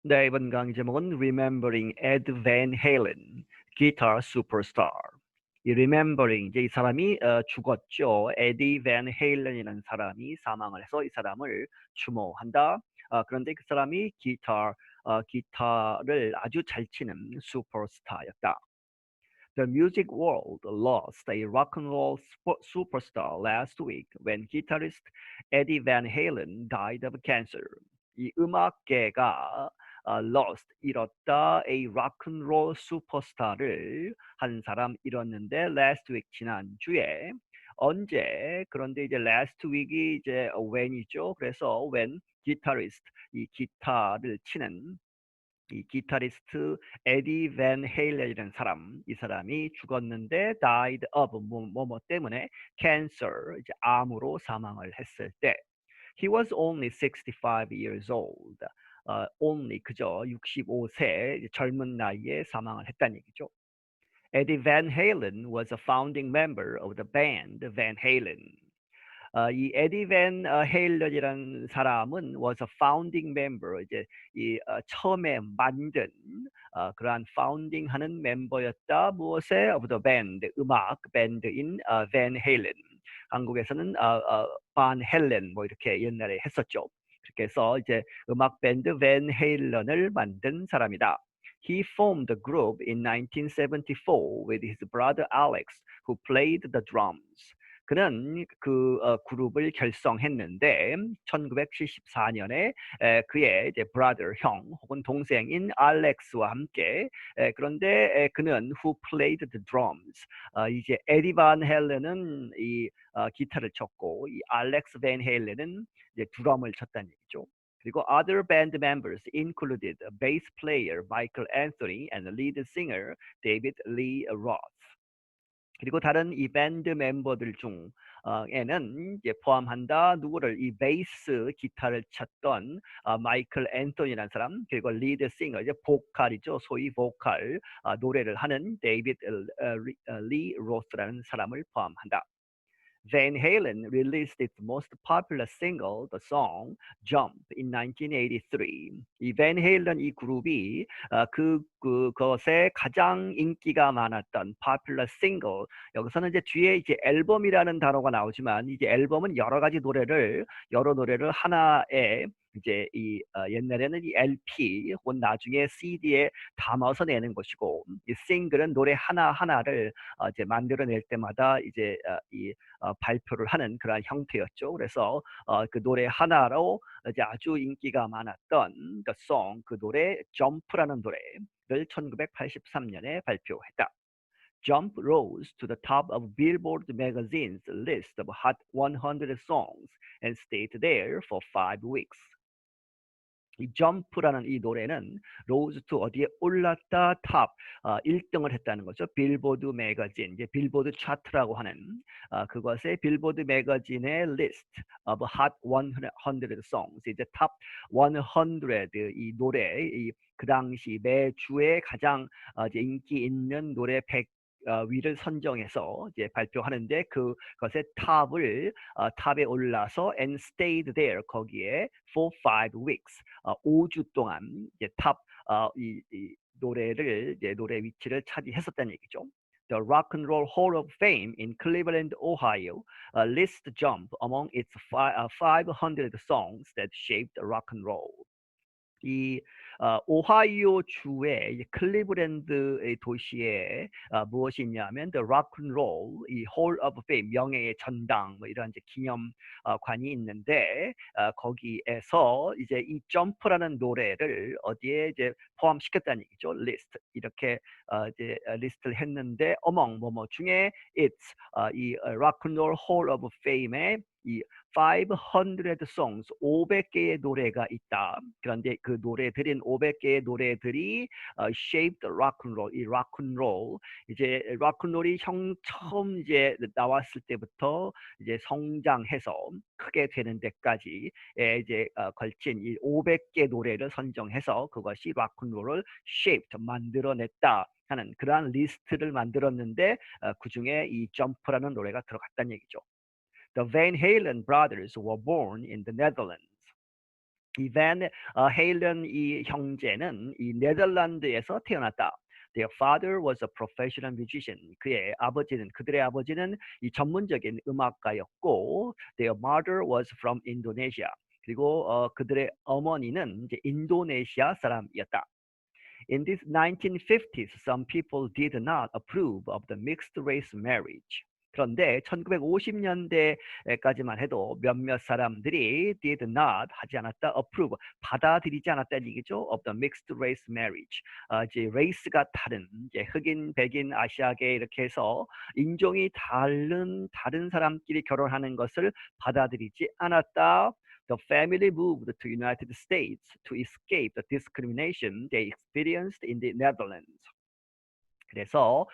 네, 이번 강의 제목은 Remembering Ed Van Halen, Guitar Superstar. 이 Remembering, 이제 이 사람이 죽었죠. 에디 밴 헤일런이라는 사람이 사망을 해서 이 사람을 추모한다. 그런데 그 사람이 기타를 아주 잘 치는 슈퍼스타였다. The music world lost a rock and roll superstar last week when guitarist Eddie Van Halen died of cancer. 이 음악계가 lost 잃었다 a rock and roll superstar를 한 사람 잃었는데 last week 지난주에 언제 그런데 이제 last week이 이제 when이죠. 그래서 when guitarist 이 기타를 치는 이 기타리스트 에디 밴 헤일런이라는 사람, 이 사람이 죽었는데 died of 뭐 때문에 cancer, 이제 암으로 사망을 했을 때 he was only 65 years old. only 그저 65세 젊은 나이에 사망을 했다는 얘기죠. Eddie Van Halen was a founding member of the band Van Halen. 이 에디 밴 헤일런이라는 사람은 was a founding member, 이제 처음에 만든 그러한 파운딩하는 member였다. 무엇에? of the band, 음악 밴드인 밴 헤일런. 한국에서는 반 헬렌 뭐 이렇게 옛날에 했었죠. 그렇게 해서 이제 음악 밴드 밴 헤일런을 만든 사람이다. He formed the group in 1974 with his brother Alex, who played the drums. 그는 그 그룹을 결성했는데 1974년에 그의 이제 brother 형 혹은 동생인 알렉스와 함께 그런데 그는 who played the drums 이제 에디 반 헬렌은 이 기타를 쳤고 이 알렉스 밴 헤일렌은 이제 드럼을 쳤다는 얘기죠. 그리고 other band members included bass player Michael Anthony and lead singer David Lee Roth. 그리고 다른 이 밴드 멤버들 중에는 이제 포함한다. 누구를 이 베이스 기타를 쳤던 마이클 앤토니라는 사람, 그리고 리드 싱어 이제 보컬이죠. 소위 보컬 노래를 하는 데이비드 리 로스라는 사람을 포함한다. Van Halen released its most popular single, the song Jump, in 1983. 이 Van Halen 이 그룹이 그것에 가장 인기가 많았던 popular single. 여기서는 이제 뒤에 이제 앨범이라는 단어가 나오지만 이제 앨범은 여러 노래를 하나에 이제 옛날에는 이 LP 혹은 나중에 CD에 담아서 내는 것이고 이 싱글은 노래 하나 하나를 이제 만들어낼 때마다 이제 발표를 하는 그런 형태였죠. 그래서 그 노래 하나로 이제 아주 인기가 많았던 The Song, 그 노래 점프라는 노래를 1983년에 발표했다. Jump rose to the top of Billboard magazine's list of Hot 100 songs and stayed there for 5 weeks. 이 점프라는 이 노래는 로즈 투 어디에 올랐다 탑 1등을 했다는 거죠. 빌보드 매거진, 이제 빌보드 차트라고 하는 그것의 빌보드 매거진의 리스트 of hot 100 songs, 이제 탑 100 이 노래 그 당시 매주에 가장 이제 인기 있는 노래 100 위를 선정해서 이제 발표하는데 그것의 탑에 올라서 and stayed there 거기에 for 5 weeks 5주 동안 이제 이 노래를 이제 노래 위치를 차지했었다는 얘기죠. The Rock and Roll Hall of Fame in Cleveland, Ohio, lists Jump among its 500 songs that shaped rock and roll. 이 오하이오 주의 클리브랜드의 도시에 무엇이 있냐면 The Rock and Roll 이 Hall of Fame 명예의 전당 뭐 이런 이제 기념관이 있는데 거기에서 이제 이 점프라는 노래를 어디에 이제 포함시켰다는 얘기죠. 리스트 이렇게 이제 리스트를 했는데 어멍 뭐뭐 중에 it's 이 Rock and Roll Hall of Fame에 이 500 songs 500개의 노래가 있다. 그런데 그 노래들인 500개의 노래들이 shaped rock and roll 이 rock and roll 이제 rock and roll이 처음 이제 나왔을 때부터 이제 성장해서 크게 되는 데까지 이제 걸친 이 500개 노래를 선정해서 그것이 rock and roll을 shaped 만들어냈다 하는 그러한 리스트를 만들었는데 그 중에 이 점프라는 노래가 들어갔다는 얘기죠. The Van Halen brothers were born in the Netherlands. 이반 헤일런 이 형제는 이 네덜란드에서 태어났다. Their father was a professional musician. 그들의 아버지는 이 전문적인 음악가였고, their mother was from Indonesia. 그리고 그들의 어머니는 이제 인도네시아 사람이었다. In the 1950s, some people did not approve of the mixed race marriage. 그런데 1950년대까지만 해도 몇몇 사람들이 did not 하지 않았다, approve 받아들이지 않았다는 얘기죠. of the mixed race marriage. 이제 레이스가 다른 이제 흑인, 백인, 아시아계 이렇게 해서 인종이 다른 사람끼리 결혼하는 것을 받아들이지 않았다. The family moved to United States to escape the discrimination they experienced in the Netherlands. 그래서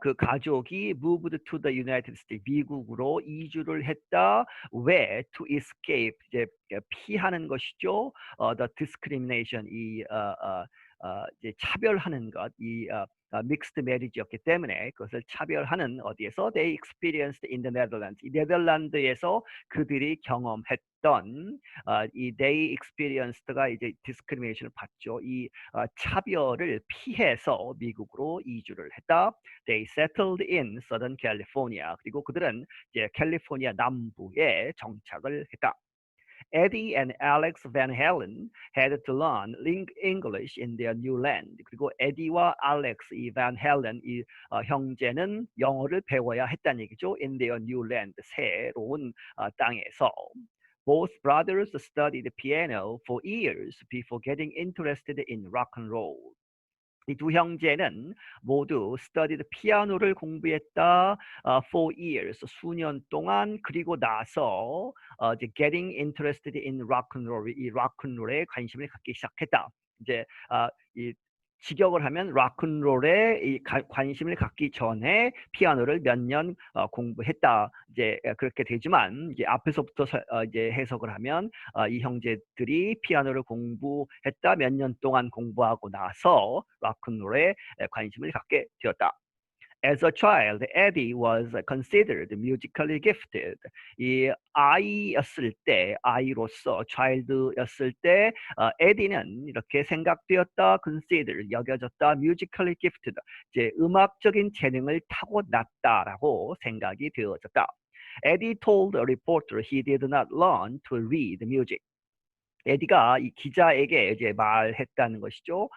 그 가족이 moved to the United States, 미국으로 이주를 했다. 왜? To escape, 이제 피하는 것이죠. The discrimination, 이제 차별하는 것, mixed marriage였기 때문에 그것을 차별하는 어디에서? They experienced in the Netherlands. 이 네덜란드에서 그들이 경험했던 이 they experienced가 이제 discrimination을 받죠. 이 차별을 피해서 미국으로 이주를 했다. They settled in Southern California. 그리고 그들은 이제 캘리포니아 남부에 정착을 했다. Eddie and Alex Van Halen had to learn English in their new land. 그리고 에디와 알렉스 이 Van Halen 이 형제는 영어를 배워야 했다는 얘기죠. In their new land, 새로운 땅에서. Both brothers studied piano for years before getting interested in rock and roll. 이 두 형제는 모두 studied 피아노를 공부했다. For years, 수년 동안. 그리고 나서 이제 getting interested in rock and roll, 이 락앤롤에 관심을 갖기 시작했다. 이제 이 직역을 하면 락앤롤에 이 관심을 갖기 전에 피아노를 몇 년 공부했다. 이제 그렇게 되지만 이제 앞에서부터 이제 해석을 하면 이 형제들이 피아노를 공부했다. 몇 년 동안 공부하고 나서 락앤롤에 관심을 갖게 되었다. As a child, Eddie was considered musically gifted. 이 아이였을 때, 아이로서 child였을 때, 에디는 이렇게 생각되었다, considered, 여겨졌다, musically gifted, 이제 음악적인 재능을 타고났다라고 생각이 되어졌다. Eddie told a reporter he did not learn to read music. 에디가 이 기자에게 이제 말했다는 것이죠.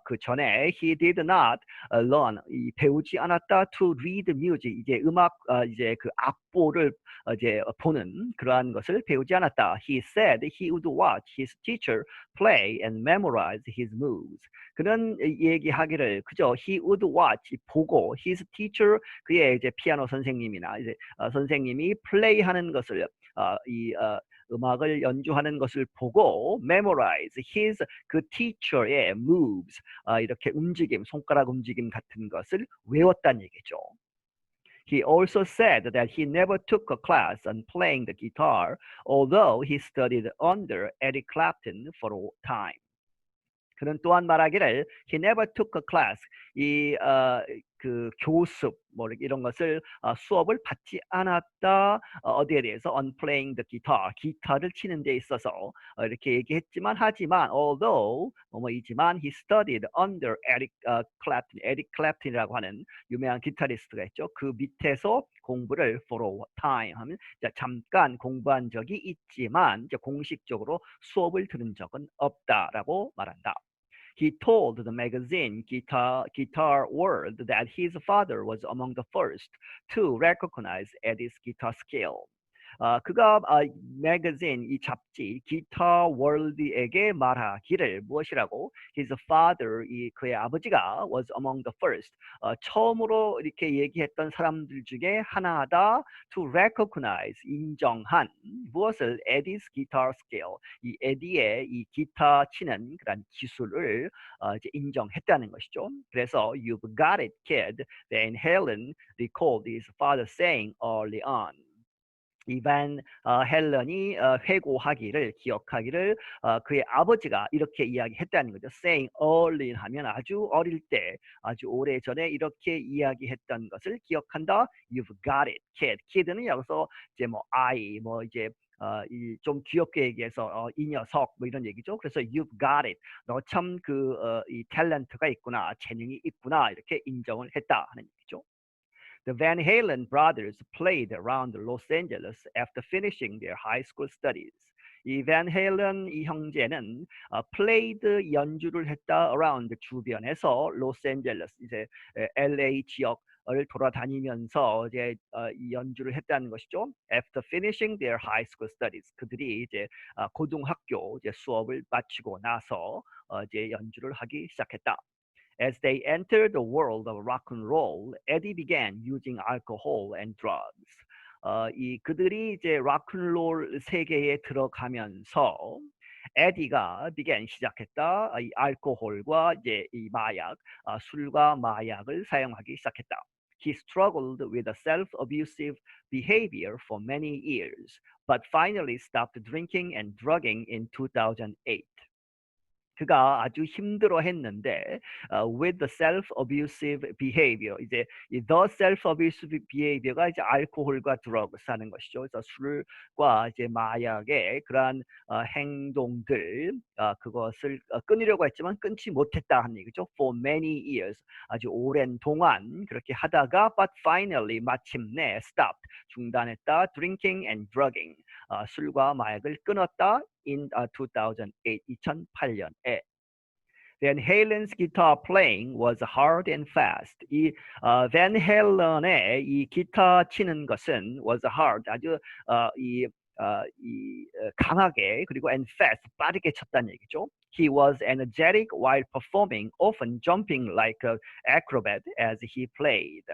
그 전에 he did not learn, 배우지 않았다 to read music, 이제 음악 이제 그 악보를 이제 보는 그러한 것을 배우지 않았다. He said he would watch his teacher play and memorize his moves. 그는 얘기하기를 그저 he would watch, 보고 his teacher, 그의 이제 피아노 선생님이나 이제 선생님이 플레이하는 것을 음악을 연주하는 것을 보고 memorize his, 그 teacher의 moves, 이렇게 움직임, 손가락 움직임 같은 것을 외웠다는 얘기죠. He also said that he never took a class on playing the guitar, although he studied under Eric Clapton for a time. 그는 또한 말하기를 he never took a class, 그 교습 뭐 이런 것을 수업을 받지 않았다. 어디에 대해서? On playing the guitar, 기타를 치는 데 있어서 이렇게 얘기했지만, 하지만 although 뭐뭐이지만 he studied under Eric Clapton, 에릭 클랩튼이라고 하는 유명한 기타리스트가 있죠. 그 밑에서 공부를 for a time 하면 잠깐 공부한 적이 있지만 이제 공식적으로 수업을 들은 적은 없다라고 말한다. He told the magazine Guitar World that his father was among the first to recognize Eddie's guitar skill. 그가 매거진, 이 잡지 기타 월드에게 말하기를 무엇이라고? His father, 그의 아버지가 was among the first, 처음으로 이렇게 얘기했던 사람들 중에 하나다. To recognize, 인정한 무엇을? Eddie's guitar skill, 이 에디의 이 기타 치는 그런 기술을 이제 인정했다는 것이죠. 그래서 You've got it, kid, Van Halen recalled his father saying early on. 이반 헬런이 회고하기를, 기억하기를 그의 아버지가 이렇게 이야기했다는 거죠. saying early 하면 아주 어릴 때, 아주 오래전에 이렇게 이야기했던 것을 기억한다. You've got it, kid. kid는 여기서 이제 뭐 아이, 뭐 이제 이 좀 귀엽게 얘기해서 이 녀석 뭐 이런 얘기죠. 그래서 you've got it. 너 참 이 탤런트가 있구나, 재능이 있구나 이렇게 인정을 했다 하는 얘기죠. The Van Halen brothers played around Los Angeles after finishing their high school studies. 이 Van Halen 이 형제는 played 연주를 했다 around 주변에서 로스앤젤레스 이제 LA 지역을 돌아다니면서 이제 이 연주를 했다는 것이죠. After finishing their high school studies, 그들이 이제 고등학교 이제 수업을 마치고 나서 이제 연주를 하기 시작했다. As they entered the world of rock and roll, Eddie began using alcohol and drugs. 이 그들이 이제 락앤롤 세계에 들어가면서 에디가 began 시작했다. 이 알코올과 이제 이 마약, 술과 마약을 사용하기 시작했다. He struggled with a self-abusive behavior for many years, but finally stopped drinking and drugging in 2008. 그가 아주 힘들어했는데 with the self-abusive behavior 이제 이 the self-abusive behavior가 이제 알코올과 drugs 하는 것이죠. 그래서 술과 이제 마약의 그러한 행동들 그것을 끊으려고 했지만 끊지 못했다 하는 얘기죠. For many years 아주 오랜 동안 그렇게 하다가 but finally 마침내 stopped 중단했다. Drinking and drugging 술과 마약을 끊었다. in 2008, 2008년에 Van Halen's guitar playing was hard and fast. 이 Van Halen의 이 기타 치는 것은 was hard 아주 강하게 그리고 and fast 빠르게 쳤다는 얘기죠. He was energetic while performing, often jumping like an acrobat as he played.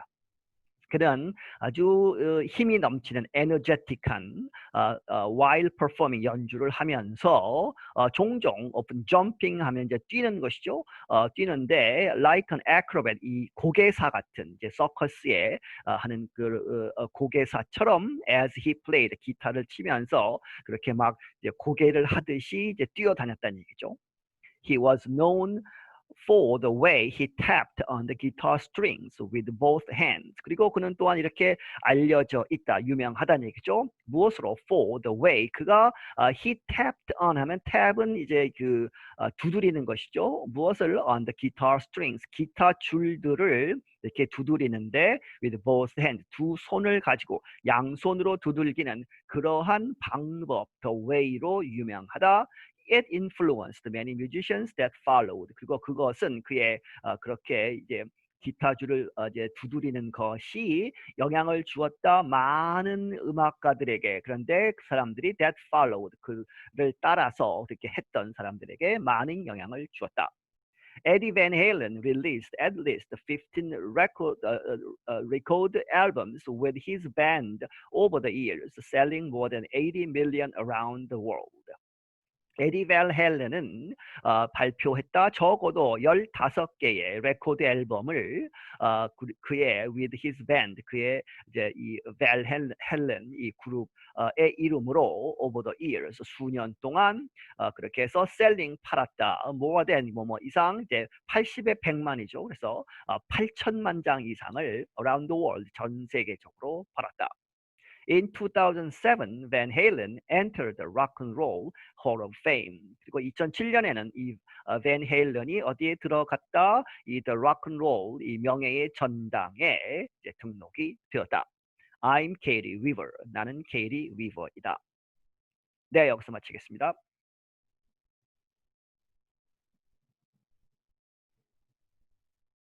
그는 아주 힘이 넘치는 에너제틱한 while performing 연주를 하면서 종종 often jumping 하면 이제 뛰는 것이죠. 뛰는데 like an acrobat 이 고개사 같은 이제 서커스에 하는 그 고개사처럼 as he played 기타를 치면서 그렇게 막 이제 고개를 하듯이 이제 뛰어다녔다는 얘기죠. He was known for the way he tapped on the guitar strings with both hands. 그리고 그는 또한 이렇게 알려져 있다, 유명하다는 얘기죠. 무엇으로? For the way 그가 he tapped on 하면 tab은 이제 그 두드리는 것이죠. 무엇을? On the guitar strings 기타 줄들을 이렇게 두드리는데 with both hands 두 손을 가지고 양손으로 두들기는 그러한 방법, the way로 유명하다. It influenced many musicians that followed. 그리고 그것은 그의 그렇게 이제 기타줄을 이제 두드리는 것이 영향을 주었다 많은 음악가들에게. 그런데 그 사람들이 that followed 그를 따라서 그렇게 했던 사람들에게 많은 영향을 주었다. Eddie Van Halen released at least 15 record albums with his band over the years, selling more than 80 million around the world. 에디 밴 헬렌은 발표했다 적어도 15개의 레코드 앨범을 그의 with his band 그의 이제 이 밴 헬렌 이 그룹의 이름으로 over the years 수년 동안 그렇게 해서 selling 팔았다. more than 뭐 이상 이제 80에 100만이죠. 그래서 8천만 장 이상을 around the world 전 세계적으로 팔았다. In 2007, Van Halen entered the Rock and Roll Hall of Fame. 그리고 2007년에는 이 Van Halen이 어디에 들어갔다? 이 The Rock and Roll 이 명예의 전당에 이제 등록이 되었다. I'm Katie Weaver. 나는 Katie Weaver이다. 네, 여기서 마치겠습니다.